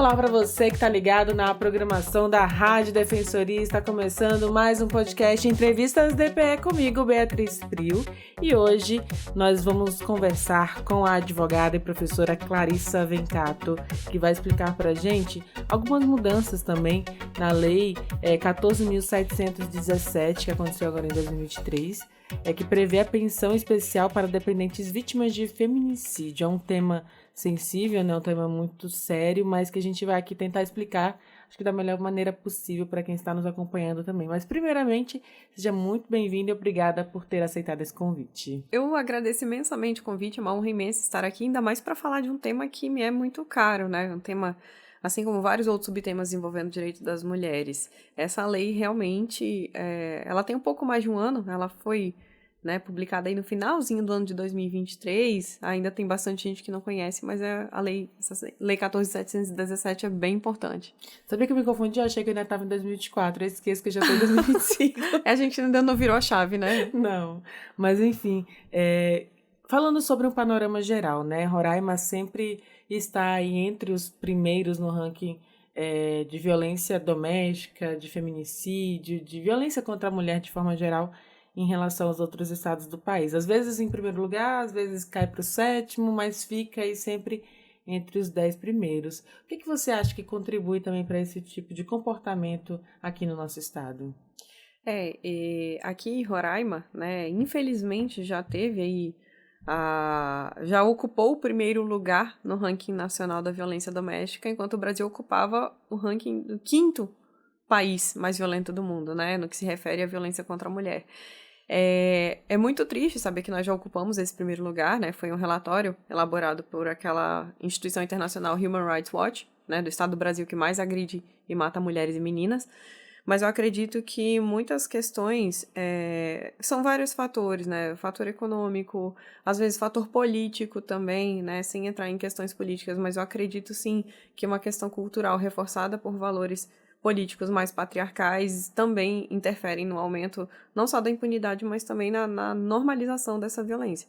Olá para você que está ligado na programação da Rádio Defensoria. Está começando mais um podcast Entrevistas DPE comigo, Beatriz Prio. E hoje nós vamos conversar com a advogada e professora Clarissa Vencato, que vai explicar para a gente algumas mudanças também na Lei 14.717, que aconteceu agora em 2023, que prevê a pensão especial para dependentes vítimas de feminicídio. É um tema sensível, né? Um tema muito sério, mas que a gente vai aqui tentar explicar, acho que da melhor maneira possível para quem está nos acompanhando também. Mas, primeiramente, seja muito bem-vinda e obrigada por ter aceitado esse convite. Eu agradeço imensamente o convite, é uma honra imensa estar aqui, ainda mais para falar de um tema que me é muito caro, né? Um tema, assim como vários outros subtemas envolvendo o direito das mulheres. Essa lei realmente, ela tem um pouco mais de um ano, ela foi publicada aí no finalzinho do ano de 2023, ainda tem bastante gente que não conhece, mas essa lei 14.717 é bem importante. Sabia que eu me confundi? Eu achei que eu ainda estava em 2024, eu esqueço que eu já estou em 2025. A gente ainda não virou a chave, né? Não, mas enfim, falando sobre um panorama geral, né? Roraima sempre está aí entre os primeiros no ranking de violência doméstica, de feminicídio, de violência contra a mulher de forma geral, em relação aos outros estados do país. Às vezes em primeiro lugar, às vezes cai para o sétimo, mas fica aí sempre entre os 10 primeiros. O que você acha que contribui também para esse tipo de comportamento aqui no nosso estado? Aqui em Roraima, né, infelizmente já teve aí, já ocupou o primeiro lugar no ranking nacional da violência doméstica, enquanto o Brasil ocupava o ranking do quinto país mais violento do mundo, né, no que se refere à violência contra a mulher. É muito triste saber que nós já ocupamos esse primeiro lugar, né? Foi um relatório elaborado por aquela instituição internacional Human Rights Watch, né, do estado do Brasil que mais agride e mata mulheres e meninas. Mas eu acredito que muitas questões são vários fatores, né? Fator econômico, às vezes fator político também, né? Sem entrar em questões políticas, mas eu acredito sim que uma questão cultural reforçada por valores políticos mais patriarcais também interferem no aumento não só da impunidade, mas também na normalização dessa violência.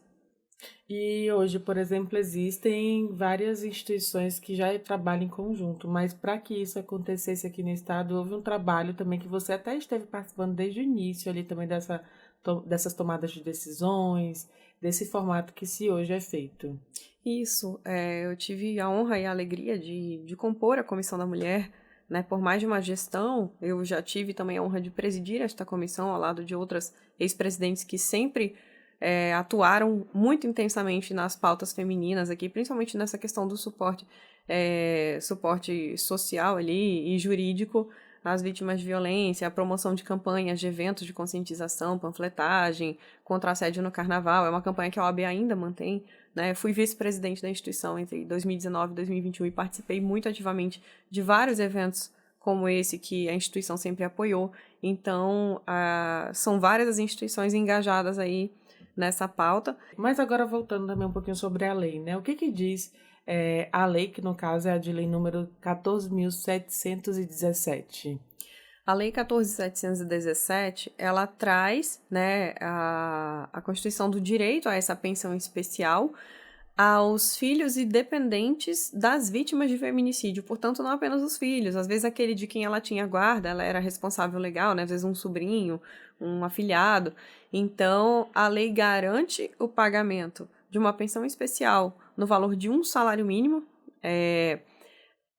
E hoje, por exemplo, existem várias instituições que já trabalham em conjunto, mas para que isso acontecesse aqui no estado, houve um trabalho também que você até esteve participando desde o início ali também dessas tomadas de decisões, desse formato que se hoje é feito. Isso, eu tive a honra e a alegria de compor a Comissão da Mulher, né, por mais de uma gestão. Eu já tive também a honra de presidir esta comissão ao lado de outras ex-presidentes que sempre atuaram muito intensamente nas pautas femininas aqui, principalmente nessa questão do suporte social ali e jurídico às vítimas de violência, a promoção de campanhas, de eventos de conscientização, panfletagem contra assédio no carnaval. É uma campanha que a OAB ainda mantém, né? Fui vice-presidente da instituição entre 2019 e 2021 e participei muito ativamente de vários eventos como esse que a instituição sempre apoiou. Então, são várias as instituições engajadas aí nessa pauta. Mas agora voltando também um pouquinho sobre a lei, né? O que diz a lei, que no caso é a de lei número 14.717? A Lei 14.717, ela traz, né, a Constituição do direito a essa pensão especial aos filhos e dependentes das vítimas de feminicídio. Portanto, não apenas os filhos. Às vezes, aquele de quem ela tinha guarda, ela era responsável legal, né? Às vezes, um sobrinho, um afilhado. Então, a lei garante o pagamento de uma pensão especial no valor de um salário mínimo,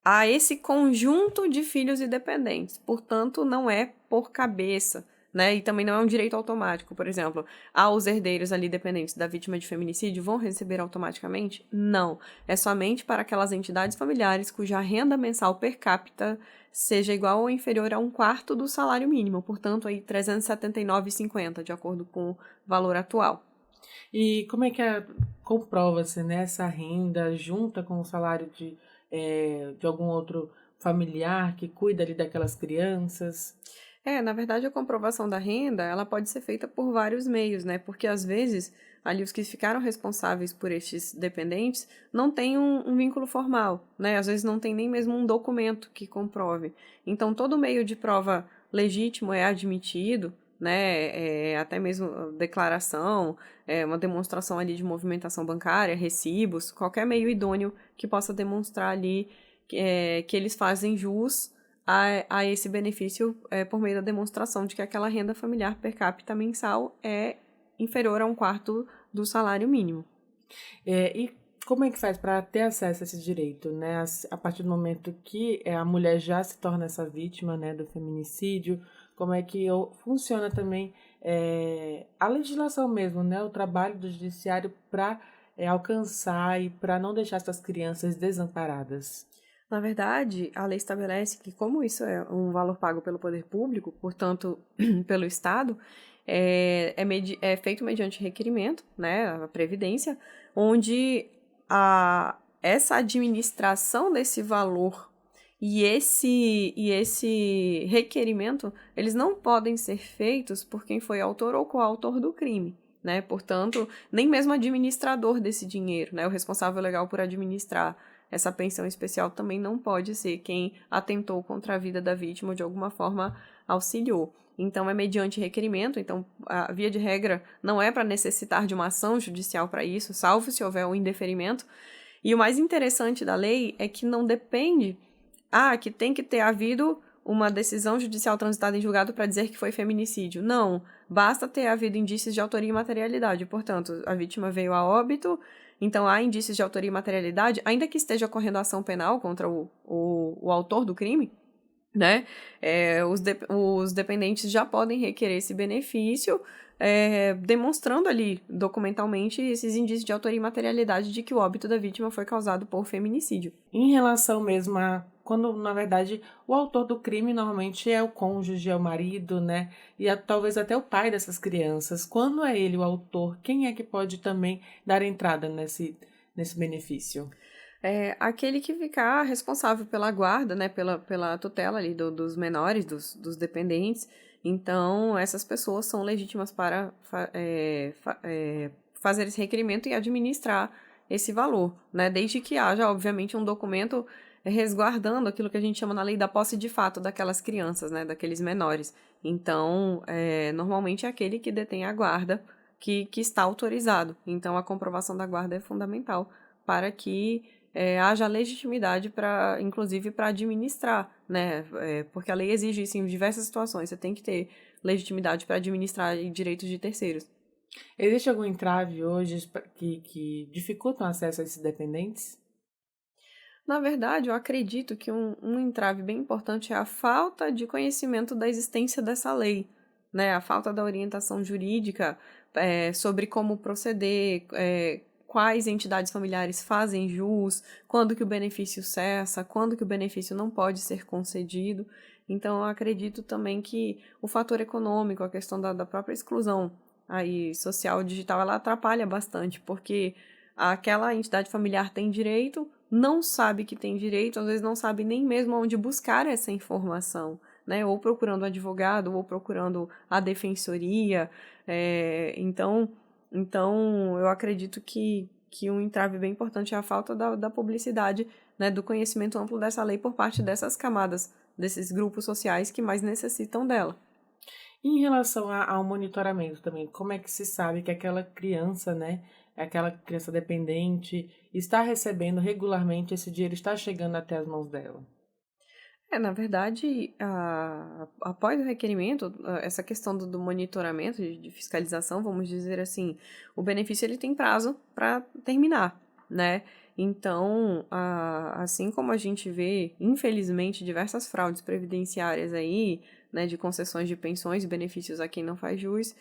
a esse conjunto de filhos e dependentes. Portanto, não é por cabeça, né? E também não é um direito automático. Por exemplo, os herdeiros ali dependentes da vítima de feminicídio vão receber automaticamente? Não. É somente para aquelas entidades familiares cuja renda mensal per capita seja igual ou inferior a 1/4 do salário mínimo. Portanto, aí R$ 379,50, de acordo com o valor atual. E como é que comprova-se, né, essa renda junta com o salário de algum outro familiar que cuida ali daquelas crianças? Na verdade, a comprovação da renda, ela pode ser feita por vários meios, né? Porque, às vezes, ali os que ficaram responsáveis por estes dependentes não têm um vínculo formal, né? Às vezes não tem nem mesmo um documento que comprove. Então, todo meio de prova legítimo é admitido, né? Até mesmo declaração, uma demonstração ali de movimentação bancária, recibos, qualquer meio idôneo que possa demonstrar ali que eles fazem jus a esse benefício por meio da demonstração de que aquela renda familiar per capita mensal é inferior a 1/4 do salário mínimo. E como é que faz para ter acesso a esse direito, né? A partir do momento que a mulher já se torna essa vítima, né, do feminicídio, como é que funciona também a legislação mesmo, né? O trabalho do judiciário para alcançar e para não deixar essas crianças desamparadas. Na verdade, a lei estabelece que, como isso é um valor pago pelo poder público, portanto, pelo Estado, é feito mediante requerimento, né, a Previdência, onde essa administração desse valor e esse requerimento, eles não podem ser feitos por quem foi autor ou coautor do crime, né? Portanto, nem mesmo administrador desse dinheiro, né? O responsável legal por administrar essa pensão especial também não pode ser quem atentou contra a vida da vítima ou de alguma forma auxiliou. Então, é mediante requerimento, então, a via de regra não é para necessitar de uma ação judicial para isso, salvo se houver um indeferimento. E o mais interessante da lei é que não depende, que tem que ter havido uma decisão judicial transitada em julgado para dizer que foi feminicídio. Não, basta ter havido indícios de autoria e materialidade. Portanto, a vítima veio a óbito, então há indícios de autoria e materialidade, ainda que esteja ocorrendo ação penal contra o autor do crime, né? Os dependentes já podem requerer esse benefício, demonstrando ali documentalmente esses indícios de autoria e materialidade de que o óbito da vítima foi causado por feminicídio. Em relação mesmo a quando, na verdade, o autor do crime normalmente é o cônjuge, é o marido, né? E talvez até o pai dessas crianças. Quando é ele o autor, quem é que pode também dar entrada nesse benefício? Aquele que ficar responsável pela guarda, né, pela tutela ali dos menores, dos dependentes. Então, essas pessoas são legítimas para fazer esse requerimento e administrar esse valor, né, desde que haja, obviamente, um documento resguardando aquilo que a gente chama na lei da posse de fato daquelas crianças, né, daqueles menores. Então, normalmente é aquele que detém a guarda que está autorizado. Então, a comprovação da guarda é fundamental para que haja legitimidade inclusive para administrar, né? Porque a lei exige isso em diversas situações. Você tem que ter legitimidade para administrar direitos de terceiros. Existe algum entrave hoje que dificulta o acesso a esses dependentes? Na verdade, eu acredito que um entrave bem importante é a falta de conhecimento da existência dessa lei, né? A falta da orientação jurídica sobre como proceder, quais entidades familiares fazem jus, quando que o benefício cessa, quando que o benefício não pode ser concedido. Então, eu acredito também que o fator econômico, a questão da própria exclusão aí, social digital, ela atrapalha bastante, porque aquela entidade familiar tem direito, não sabe que tem direito, às vezes não sabe nem mesmo onde buscar essa informação, né? Ou procurando advogado, ou procurando a defensoria. Então, eu acredito que um entrave bem importante é a falta da publicidade, né, do conhecimento amplo dessa lei por parte dessas camadas, desses grupos sociais que mais necessitam dela. E em relação ao monitoramento também, como é que se sabe que aquela criança, né, aquela criança dependente, está recebendo regularmente esse dinheiro, está chegando até as mãos dela? Na verdade, após o requerimento, essa questão do monitoramento, de fiscalização, vamos dizer assim, o benefício ele tem prazo para terminar, né? Então, assim como a gente vê, infelizmente, diversas fraudes previdenciárias aí, né, de concessões de pensões e benefícios a quem não faz jus,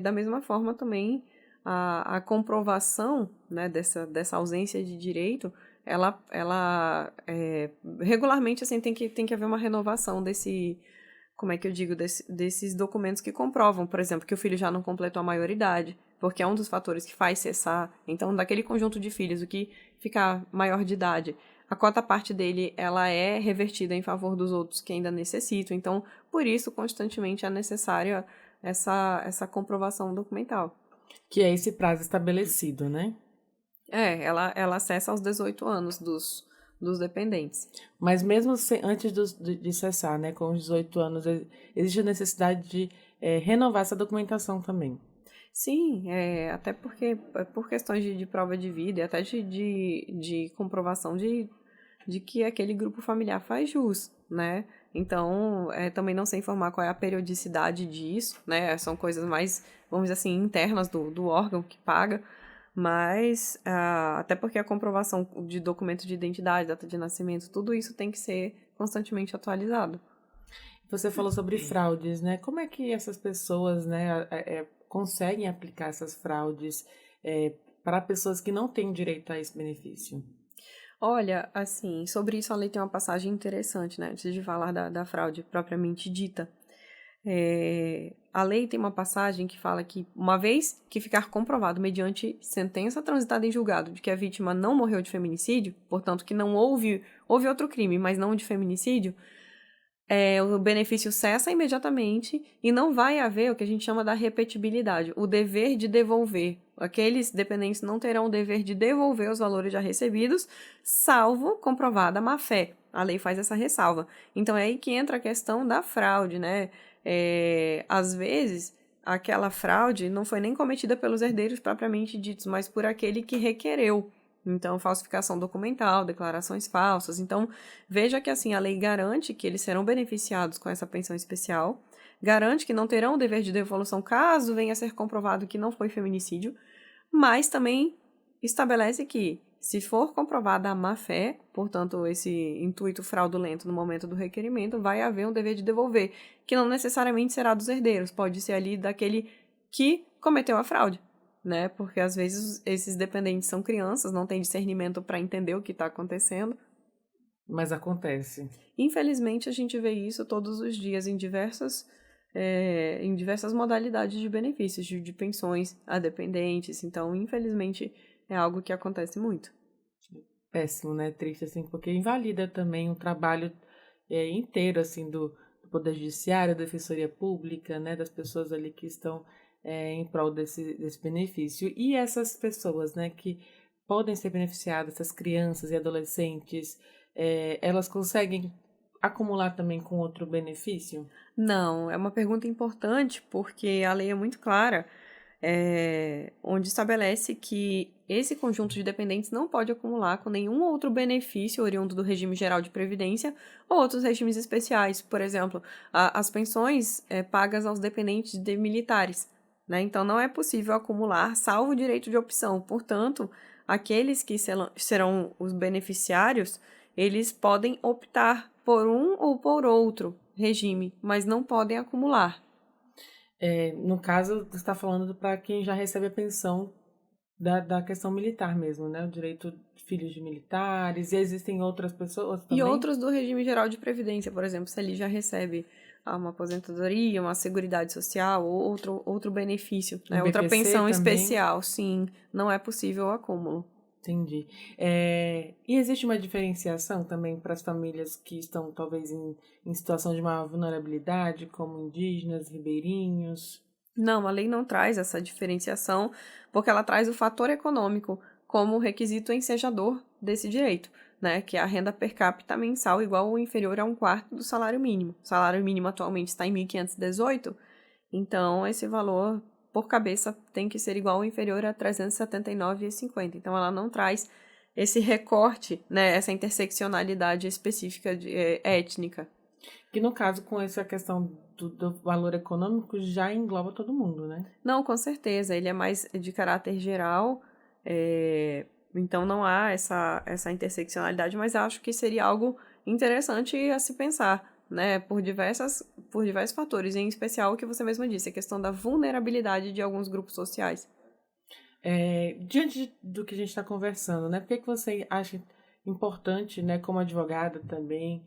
da mesma forma também a comprovação, né, dessa ausência de direito, regularmente assim tem que haver uma renovação como é que eu digo, desses documentos que comprovam, por exemplo, que o filho já não completou a maioridade, porque é um dos fatores que faz cessar. Então, daquele conjunto de filhos, o que ficar maior de idade, a cota parte dele, ela é revertida em favor dos outros que ainda necessitam. Então, por isso, constantemente é necessária essa comprovação documental. Que é esse prazo estabelecido, né? Ela acessa aos 18 anos dos dependentes. Mas mesmo antes de cessar, né, com os 18 anos, existe a necessidade de renovar essa documentação também. Sim, até porque por questões de prova de vida e até de comprovação de que aquele grupo familiar faz jus, né? Então, também não sei informar qual é a periodicidade disso, né? São coisas mais, vamos dizer assim, internas do órgão que paga, mas até porque a comprovação de documento de identidade, data de nascimento, tudo isso tem que ser constantemente atualizado. Você falou sobre fraudes, né? Como é que essas pessoas, né, conseguem aplicar essas fraudes para pessoas que não têm direito a esse benefício? Olha, assim, sobre isso a lei tem uma passagem interessante, né? Antes de falar da fraude propriamente dita. A lei tem uma passagem que fala que, uma vez que ficar comprovado mediante sentença transitada em julgado de que a vítima não morreu de feminicídio, portanto que não houve outro crime, mas não de feminicídio, o benefício cessa imediatamente e não vai haver o que a gente chama da repetibilidade, o dever de devolver. Aqueles dependentes não terão o dever de devolver os valores já recebidos, salvo comprovada a má-fé. A lei faz essa ressalva. Então é aí que entra a questão da fraude, né? Às vezes, aquela fraude não foi nem cometida pelos herdeiros propriamente ditos, mas por aquele que requereu. Então, falsificação documental, declarações falsas. Então, veja que assim a lei garante que eles serão beneficiados com essa pensão especial, garante que não terão o dever de devolução caso venha a ser comprovado que não foi feminicídio, mas também estabelece que, se for comprovada a má-fé, portanto, esse intuito fraudulento no momento do requerimento, vai haver um dever de devolver, que não necessariamente será dos herdeiros, pode ser ali daquele que cometeu a fraude, né? Porque às vezes esses dependentes são crianças, não têm discernimento para entender o que está acontecendo. Mas acontece. Infelizmente, a gente vê isso todos os dias em diversas modalidades de benefícios, de pensões a dependentes. Então, infelizmente, é algo que acontece muito. Péssimo, né? Triste, assim, porque invalida também o trabalho inteiro, assim, do Poder Judiciário, da Defensoria Pública, né? Das pessoas ali que estão em prol desse benefício. E essas pessoas, né, que podem ser beneficiadas, essas crianças e adolescentes, elas conseguem acumular também com outro benefício? Não, é uma pergunta importante porque a lei é muito clara, onde estabelece que esse conjunto de dependentes não pode acumular com nenhum outro benefício oriundo do regime geral de previdência ou outros regimes especiais. Por exemplo, as pensões pagas aos dependentes de militares, né? Então, não é possível acumular, salvo o direito de opção. Portanto, aqueles que serão os beneficiários, eles podem optar por um ou por outro regime, mas não podem acumular. No caso, você está falando para quem já recebe a pensão da questão militar mesmo, né? O direito de filhos de militares, e existem outras pessoas E também? outros do regime geral de previdência, por exemplo, se ele já recebe uma aposentadoria, uma seguridade social ou outro benefício, Um né? Outra BPC pensão também? especial, sim, não é possível o acúmulo. Entendi. E existe uma diferenciação também para as famílias que estão talvez em situação de maior vulnerabilidade, como indígenas, ribeirinhos? Não, a lei não traz essa diferenciação, porque ela traz o fator econômico como requisito ensejador desse direito, né? Que é a renda per capita mensal igual ou inferior a um quarto do salário mínimo. O salário mínimo atualmente está em 1.518, então esse valor por cabeça tem que ser igual ou inferior a 379,50. Então ela não traz esse recorte, né? Essa interseccionalidade específica étnica. Que no caso, com essa questão do valor econômico, já engloba todo mundo, né? Não, com certeza, ele é mais de caráter geral, então não há essa interseccionalidade, mas acho que seria algo interessante a se pensar, né, por diversos fatores, em especial o que você mesma disse, a questão da vulnerabilidade de alguns grupos sociais. Diante do que a gente está conversando, né? Por que você acha importante, né, como advogada também,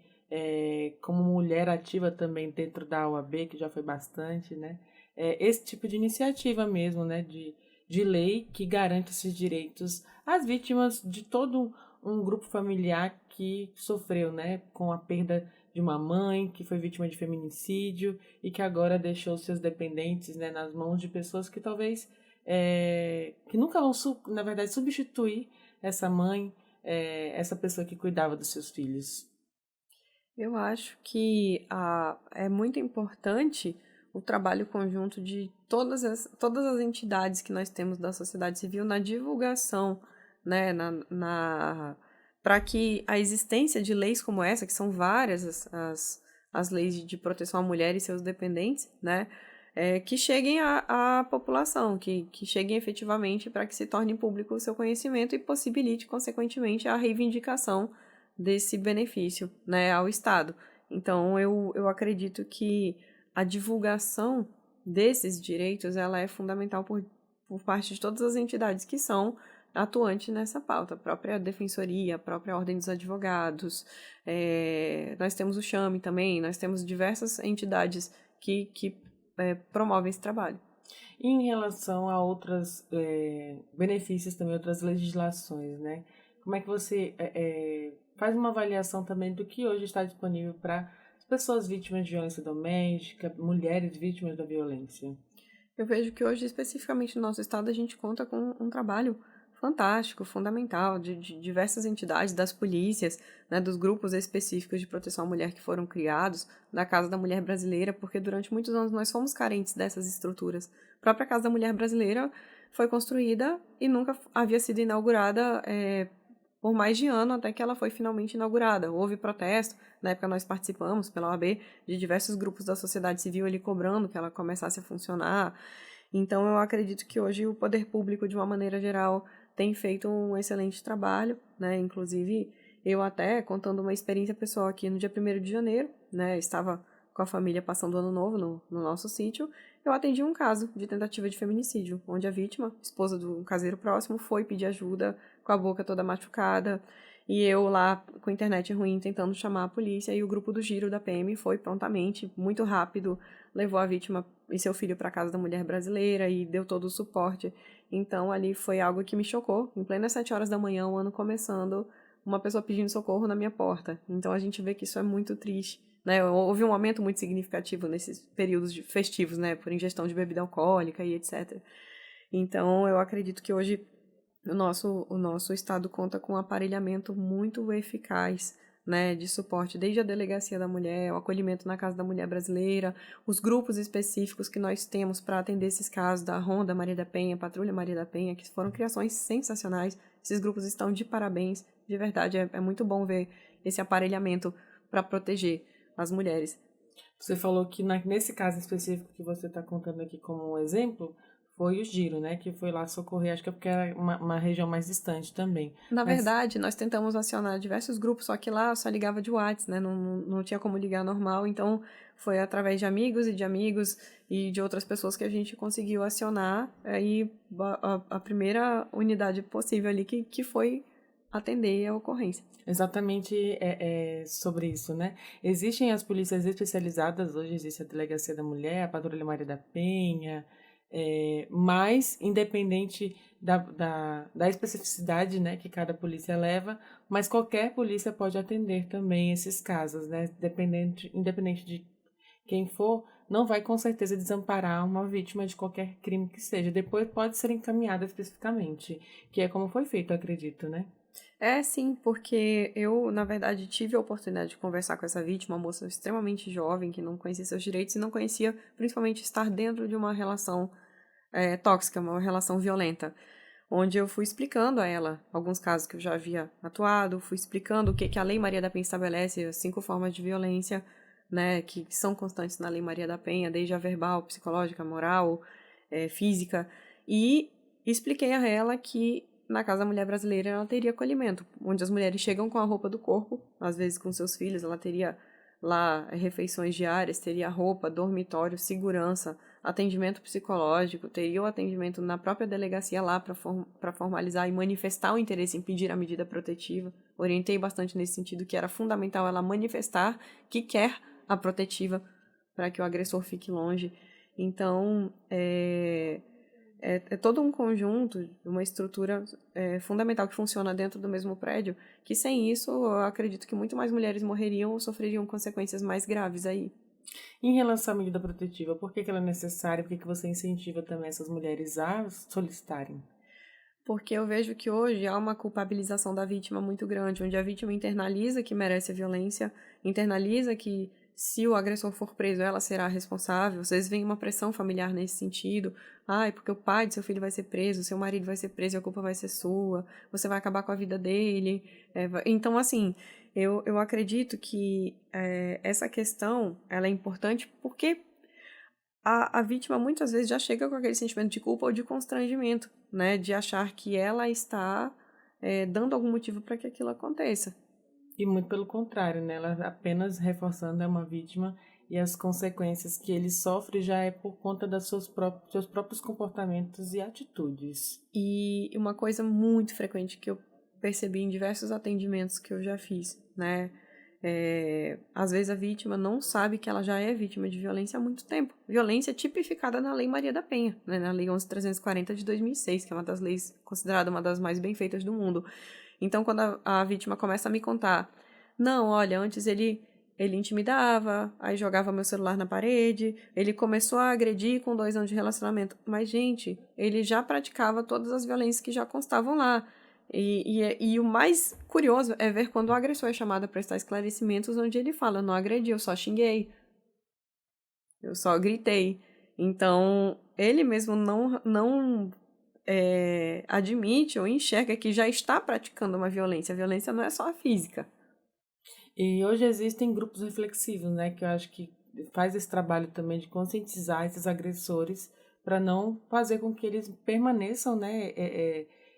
como mulher ativa também dentro da OAB, que já foi bastante, né? Esse tipo de iniciativa mesmo, né? De lei que garante esses direitos às vítimas de todo um grupo familiar que sofreu, né? Com a perda de uma mãe que foi vítima de feminicídio e que agora deixou seus dependentes, né, nas mãos de pessoas que talvez que nunca vão, na verdade, substituir essa mãe, essa pessoa que cuidava dos seus filhos. Eu acho que é muito importante o trabalho conjunto de todas as entidades que nós temos da sociedade civil na divulgação, né, para que a existência de leis como essa, que são várias as leis de proteção à mulher e seus dependentes, né, que cheguem à população, que cheguem efetivamente para que se torne público o seu conhecimento e possibilite, consequentemente, a reivindicação desse benefício, né, ao Estado. Então, eu acredito que a divulgação desses direitos ela é fundamental por parte de todas as entidades que são atuantes nessa pauta, a própria Defensoria, a própria Ordem dos Advogados, nós temos o Chame também, nós temos diversas entidades que promovem esse trabalho. E em relação a outros benefícios também, outras legislações, né? Como é que você faz uma avaliação também do que hoje está disponível para as pessoas vítimas de violência doméstica, mulheres vítimas da violência? Eu vejo que hoje, especificamente no nosso estado, a gente conta com um trabalho fantástico, fundamental, de diversas entidades, das polícias, né, dos grupos específicos de proteção à mulher que foram criados, da Casa da Mulher Brasileira, porque durante muitos anos nós fomos carentes dessas estruturas. A própria Casa da Mulher Brasileira foi construída e nunca havia sido inaugurada por mais de ano até que ela foi finalmente inaugurada. Houve protesto, na época nós participamos pela OAB, de diversos grupos da sociedade civil ali cobrando que ela começasse a funcionar. Então eu acredito que hoje o poder público, de uma maneira geral, tem feito um excelente trabalho, né? Inclusive, eu até, contando uma experiência pessoal aqui no dia 1º de janeiro, né? Estava com a família passando o ano novo no nosso sítio, eu atendi um caso de tentativa de feminicídio, onde a vítima, esposa do caseiro próximo, foi pedir ajuda com a boca toda machucada, e eu lá com a internet ruim tentando chamar a polícia, e o grupo do Giro da PM foi prontamente, muito rápido, levou a vítima e seu filho para a Casa da Mulher Brasileira e deu todo o suporte. Então ali foi algo que me chocou, em plenas 7 horas da manhã, o ano começando, uma pessoa pedindo socorro na minha porta. Então a gente vê que isso é muito triste, né? Houve um aumento muito significativo nesses períodos festivos, né? Por ingestão de bebida alcoólica e etc. Então eu acredito que hoje o nosso estado conta com um aparelhamento muito eficaz, né, de suporte, desde a Delegacia da Mulher, o acolhimento na Casa da Mulher Brasileira, os grupos específicos que nós temos para atender esses casos da Ronda Maria da Penha, Patrulha Maria da Penha, que foram criações sensacionais. Esses grupos estão de parabéns, de verdade, é muito bom ver esse aparelhamento para proteger as mulheres. Você falou que nesse caso específico que você está contando aqui como um exemplo, foi o Giro, né? Que foi lá socorrer, acho que é porque era uma região mais distante também. Na verdade, nós tentamos acionar diversos grupos, só que lá só ligava de WhatsApp, né? Não tinha como ligar normal, então foi através de amigos e de outras pessoas que a gente conseguiu acionar aí a primeira unidade possível ali que foi atender a ocorrência. Exatamente sobre isso, né? Existem as polícias especializadas, hoje existe a Delegacia da Mulher, a Patrulha Maria da Penha, mas independente da especificidade, né, que cada polícia leva, mas qualquer polícia pode atender também esses casos, né? Independente de quem for, não vai com certeza desamparar uma vítima de qualquer crime que seja. Depois pode ser encaminhada especificamente, que é como foi feito, eu acredito, né? Sim, porque eu, na verdade, tive a oportunidade de conversar com essa vítima, uma moça extremamente jovem, que não conhecia seus direitos e não conhecia, principalmente, estar dentro de uma relação tóxica, uma relação violenta, onde eu fui explicando a ela alguns casos que eu já havia atuado, fui explicando o que a Lei Maria da Penha estabelece, as 5 formas de violência, né, que são constantes na Lei Maria da Penha, desde a verbal, psicológica, moral, física, e expliquei a ela que na Casa da Mulher Brasileira ela teria acolhimento, onde as mulheres chegam com a roupa do corpo, às vezes com seus filhos, ela teria lá refeições diárias, teria roupa, dormitório, segurança, atendimento psicológico, teria o atendimento na própria delegacia lá para formalizar e manifestar o interesse em pedir a medida protetiva. Orientei bastante nesse sentido que era fundamental ela manifestar que quer a protetiva para que o agressor fique longe. Então, é todo um conjunto, uma estrutura fundamental que funciona dentro do mesmo prédio, que sem isso eu acredito que muito mais mulheres morreriam ou sofreriam consequências mais graves aí. Em relação à medida protetiva, por que ela é necessária? Por que você incentiva também essas mulheres a solicitarem? Porque eu vejo que hoje há uma culpabilização da vítima muito grande, onde a vítima internaliza que merece a violência, internaliza que se o agressor for preso, ela será responsável. Às vezes vem uma pressão familiar nesse sentido. Ai, porque o pai de seu filho vai ser preso, seu marido vai ser preso e a culpa vai ser sua, você vai acabar com a vida dele. Então, assim, eu acredito que essa questão ela é importante porque a vítima muitas vezes já chega com aquele sentimento de culpa ou de constrangimento, né? De achar que ela está dando algum motivo para que aquilo aconteça. E muito pelo contrário, né? Ela apenas reforçando é uma vítima e as consequências que ele sofre já é por conta dos seus próprios comportamentos e atitudes. E uma coisa muito frequente que eu percebi em diversos atendimentos que eu já fiz, né? Às vezes a vítima não sabe que ela já é vítima de violência há muito tempo. Violência tipificada na Lei Maria da Penha, né? Na Lei 11.340 de 2006, que é uma das leis considerada uma das mais bem feitas do mundo. Então, quando a vítima começa a me contar, não, olha, antes ele intimidava, aí jogava meu celular na parede, ele começou a agredir com 2 anos de relacionamento. Mas, gente, ele já praticava todas as violências que já constavam lá. E o mais curioso é ver quando o agressor é chamado a prestar esclarecimentos, onde ele fala, não agredi, eu só xinguei, eu só gritei. Então, ele mesmo não admite ou enxerga que já está praticando uma violência. A violência não é só a física. E hoje existem grupos reflexivos, né? Que eu acho que faz esse trabalho também de conscientizar esses agressores para não fazer com que eles permaneçam, né?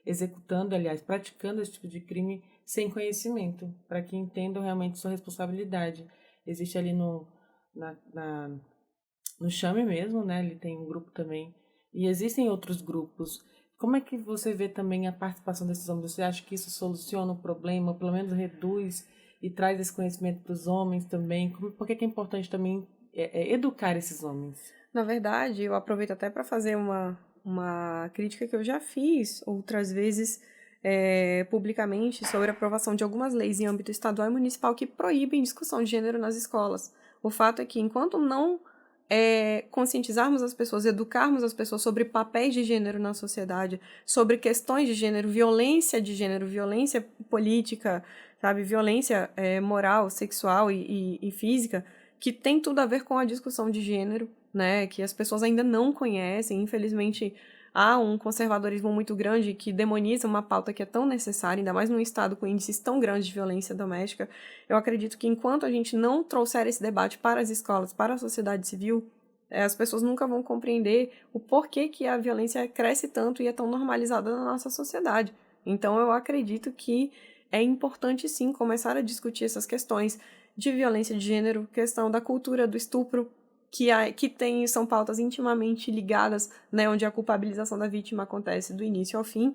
Executando, aliás, praticando esse tipo de crime sem conhecimento, para que entendam realmente sua responsabilidade. Existe ali na, na, no Chame mesmo, né? Ele tem um grupo também. E existem outros grupos. Como é que você vê também a participação desses homens? Você acha que isso soluciona o problema, ou pelo menos reduz e traz esse conhecimento para os homens também? Por que é importante também educar esses homens? Na verdade, eu aproveito até para fazer uma crítica que eu já fiz outras vezes publicamente sobre a aprovação de algumas leis em âmbito estadual e municipal que proíbem discussão de gênero nas escolas. O fato é que, enquanto não conscientizarmos as pessoas, educarmos as pessoas sobre papéis de gênero na sociedade, sobre questões de gênero, violência política, sabe, violência moral, sexual e física, que tem tudo a ver com a discussão de gênero, né, que as pessoas ainda não conhecem. Infelizmente, há um conservadorismo muito grande que demoniza uma pauta que é tão necessária, ainda mais num estado com índices tão grandes de violência doméstica. Eu acredito que enquanto a gente não trouxer esse debate para as escolas, para a sociedade civil, as pessoas nunca vão compreender o porquê que a violência cresce tanto e é tão normalizada na nossa sociedade. Então, eu acredito que é importante, sim, começar a discutir essas questões de violência de gênero, questão da cultura do estupro, são pautas intimamente ligadas, né, onde a culpabilização da vítima acontece do início ao fim.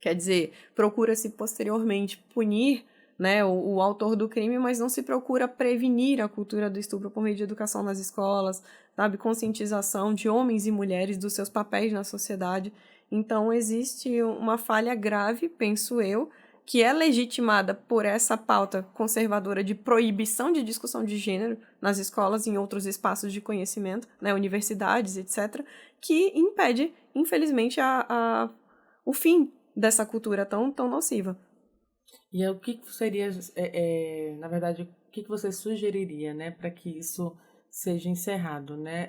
Quer dizer, procura-se posteriormente punir, né, o autor do crime, mas não se procura prevenir a cultura do estupro por meio de educação nas escolas, sabe, conscientização de homens e mulheres dos seus papéis na sociedade. Então, existe uma falha grave, penso eu, que é legitimada por essa pauta conservadora de proibição de discussão de gênero nas escolas e em outros espaços de conhecimento, né, universidades, etc., que impede, infelizmente, o fim dessa cultura tão nociva. E o que seria, na verdade, o que você sugeriria, né, para que isso seja encerrado, né?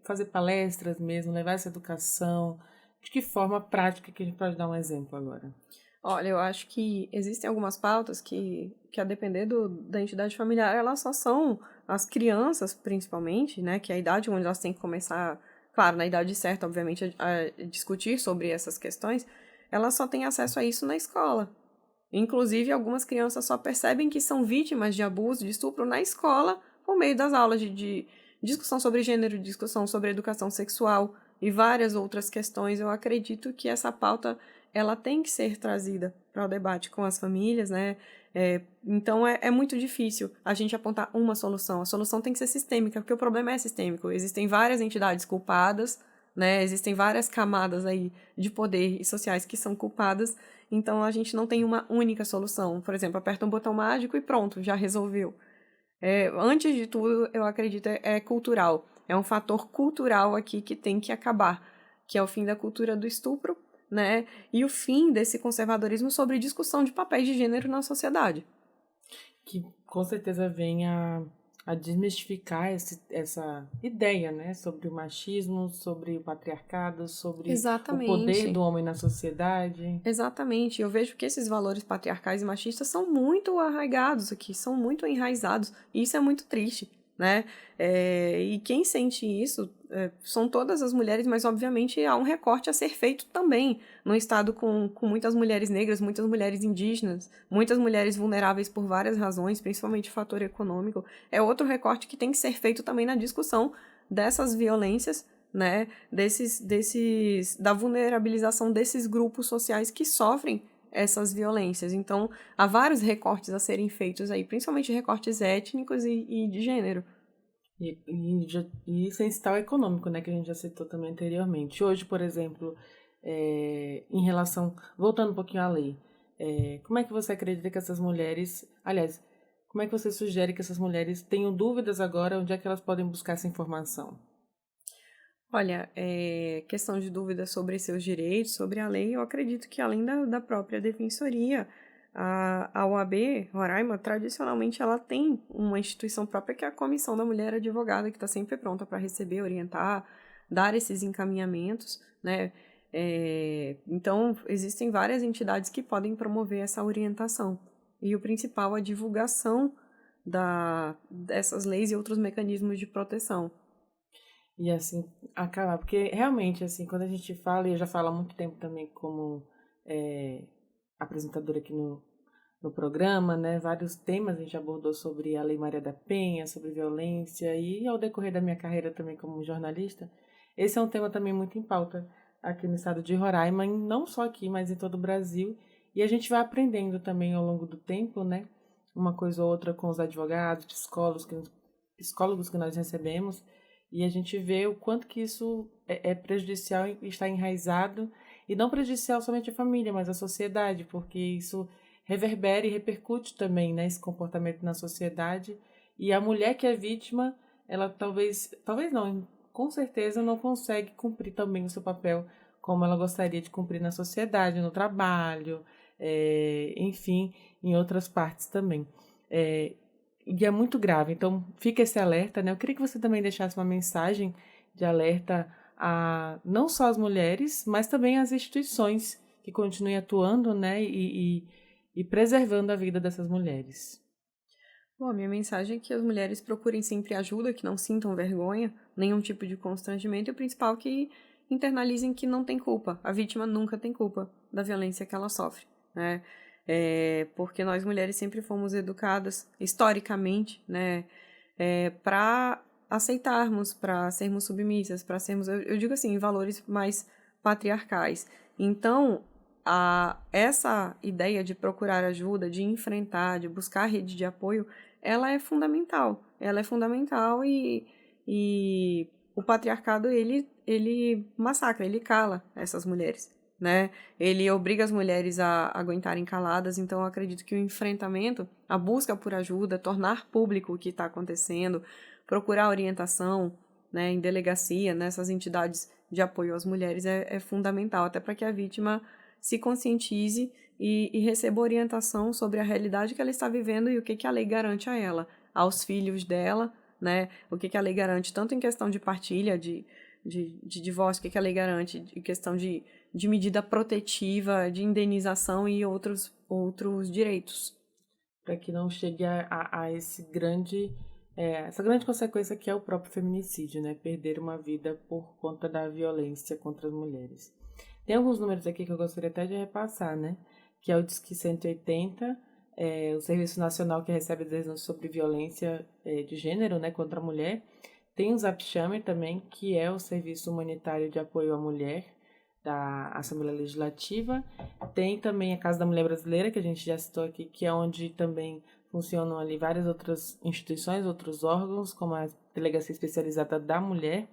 Fazer palestras mesmo, levar essa educação. De que forma prática que a gente pode dar um exemplo agora? Olha, eu acho que existem algumas pautas que a depender da entidade familiar, elas só são as crianças, principalmente, né, que é a idade onde elas têm que começar, claro, na idade certa, obviamente, a discutir sobre essas questões, elas só têm acesso a isso na escola. Inclusive, algumas crianças só percebem que são vítimas de abuso, de estupro na escola, por meio das aulas de discussão sobre gênero, discussão sobre educação sexual e várias outras questões. Eu acredito que essa pauta ela tem que ser trazida para o debate com as famílias, né? Então, é muito difícil a gente apontar uma solução. A solução tem que ser sistêmica, porque o problema é sistêmico. Existem várias entidades culpadas, né? Existem várias camadas aí de poder e sociais que são culpadas. Então, a gente não tem uma única solução. Por exemplo, aperta um botão mágico e pronto, já resolveu. Antes de tudo, eu acredito, é cultural. É um fator cultural aqui que tem que acabar, que é o fim da cultura do estupro, né? E o fim desse conservadorismo sobre discussão de papéis de gênero na sociedade. Que com certeza vem a a desmistificar essa ideia, né, sobre o machismo, sobre o patriarcado, sobre o poder Exatamente. do homem na sociedade. Exatamente. Eu vejo que esses valores patriarcais e machistas são muito arraigados aqui, são muito enraizados, e isso é muito triste, né? E quem sente isso são todas as mulheres, mas obviamente há um recorte a ser feito também num estado com muitas mulheres negras, muitas mulheres indígenas, muitas mulheres vulneráveis por várias razões, principalmente o fator econômico. É outro recorte que tem que ser feito também na discussão dessas violências, né, da vulnerabilização desses grupos sociais que sofrem essas violências. Então, há vários recortes a serem feitos aí, principalmente recortes étnicos e de gênero. E sem citar o econômico, né, que a gente já citou também anteriormente. Hoje, por exemplo, em relação, voltando um pouquinho à lei, como é que você acredita que essas mulheres, aliás, como é que você sugere que essas mulheres tenham dúvidas agora, onde é que elas podem buscar essa informação? Olha, questão de dúvidas sobre seus direitos, sobre a lei, eu acredito que além da própria defensoria, a OAB, Roraima, tradicionalmente ela tem uma instituição própria que é a Comissão da Mulher Advogada, que está sempre pronta para receber, orientar, dar esses encaminhamentos, né? Então, existem várias entidades que podem promover essa orientação. E o principal, a divulgação dessas leis e outros mecanismos de proteção. E assim, acabar, porque realmente, assim, quando a gente fala, e eu já falo há muito tempo também como apresentadora aqui no programa, né, vários temas a gente abordou sobre a Lei Maria da Penha, sobre violência, e ao decorrer da minha carreira também como jornalista, esse é um tema também muito em pauta aqui no estado de Roraima, e não só aqui, mas em todo o Brasil, e a gente vai aprendendo também ao longo do tempo, né, uma coisa ou outra com os advogados, psicólogos que nós recebemos, e a gente vê o quanto que isso é prejudicial e está enraizado, e não prejudicial somente à família, mas à sociedade, porque isso reverbera e repercute também, né, esse comportamento na sociedade. E a mulher que é vítima, ela talvez não, com certeza não consegue cumprir também o seu papel como ela gostaria de cumprir na sociedade, no trabalho, enfim, em outras partes também. E é muito grave, então fica esse alerta, né? Eu queria que você também deixasse uma mensagem de alerta a não só as mulheres, mas também as instituições que continuem atuando, né? E preservando a vida dessas mulheres. Bom, a minha mensagem é que as mulheres procurem sempre ajuda, que não sintam vergonha, nenhum tipo de constrangimento, e o principal que internalizem que não tem culpa. A vítima nunca tem culpa da violência que ela sofre, né? Porque nós mulheres sempre fomos educadas, historicamente, né, para aceitarmos, para sermos submissas, para sermos, eu digo assim, valores mais patriarcais. Então, essa ideia de procurar ajuda, de enfrentar, de buscar rede de apoio, ela é fundamental. Ela é fundamental e o patriarcado, ele massacra, ele cala essas mulheres, né? Ele obriga as mulheres a aguentarem caladas, então eu acredito que o enfrentamento, a busca por ajuda, tornar público o que está acontecendo, procurar orientação, né, em delegacia, nessas entidades de apoio às mulheres é fundamental, até para que a vítima se conscientize e receba orientação sobre a realidade que ela está vivendo e o que a lei garante a ela, aos filhos dela, né? O que a lei garante, tanto em questão de partilha, de divórcio, o que a lei garante, em questão de medida protetiva, de indenização e outros direitos. Para que não chegue a essa grande consequência que é o próprio feminicídio, né? Perder uma vida por conta da violência contra as mulheres. Tem alguns números aqui que eu gostaria até de repassar, né? Que é o Disque 180, o Serviço Nacional que recebe denúncias sobre violência de gênero, né, contra a mulher. Tem o Zapchame também, que é o Serviço Humanitário de Apoio à Mulher da Assembleia Legislativa. Tem também a Casa da Mulher Brasileira, que a gente já citou aqui, que é onde também funcionam ali várias outras instituições, outros órgãos, como a Delegacia Especializada da Mulher.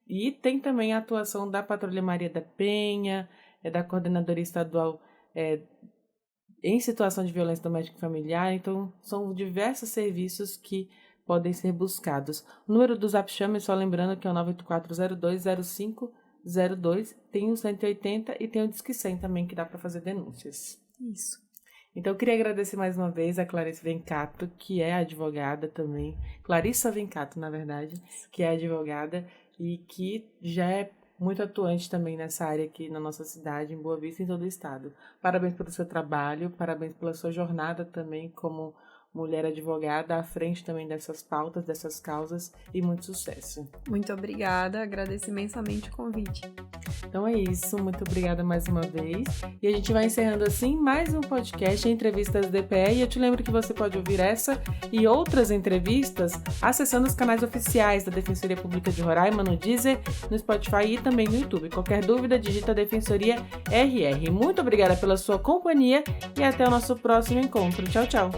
E tem também a atuação da Patrulha Maria da Penha, da Coordenadoria Estadual em situação de violência doméstica e familiar. Então, são diversos serviços que podem ser buscados. O número do Zapchame, só lembrando que é o 984020502, tem o 180 e tem o Disque 100 também, que dá para fazer denúncias. Isso. Então, eu queria agradecer mais uma vez a Clarice Vencato, que é advogada também, Clarissa Vencato, na verdade, que é advogada e que já é muito atuante também nessa área aqui na nossa cidade, em Boa Vista e em todo o estado. Parabéns pelo seu trabalho, parabéns pela sua jornada também como mulher advogada, à frente também dessas pautas, dessas causas, e muito sucesso. Muito obrigada, agradeço imensamente o convite. Então é isso, muito obrigada mais uma vez. E a gente vai encerrando assim mais um podcast Entrevistas DPE. E eu te lembro que você pode ouvir essa e outras entrevistas acessando os canais oficiais da Defensoria Pública de Roraima no Deezer, no Spotify e também no YouTube. Qualquer dúvida, digita Defensoria RR. Muito obrigada pela sua companhia e até o nosso próximo encontro. Tchau, tchau!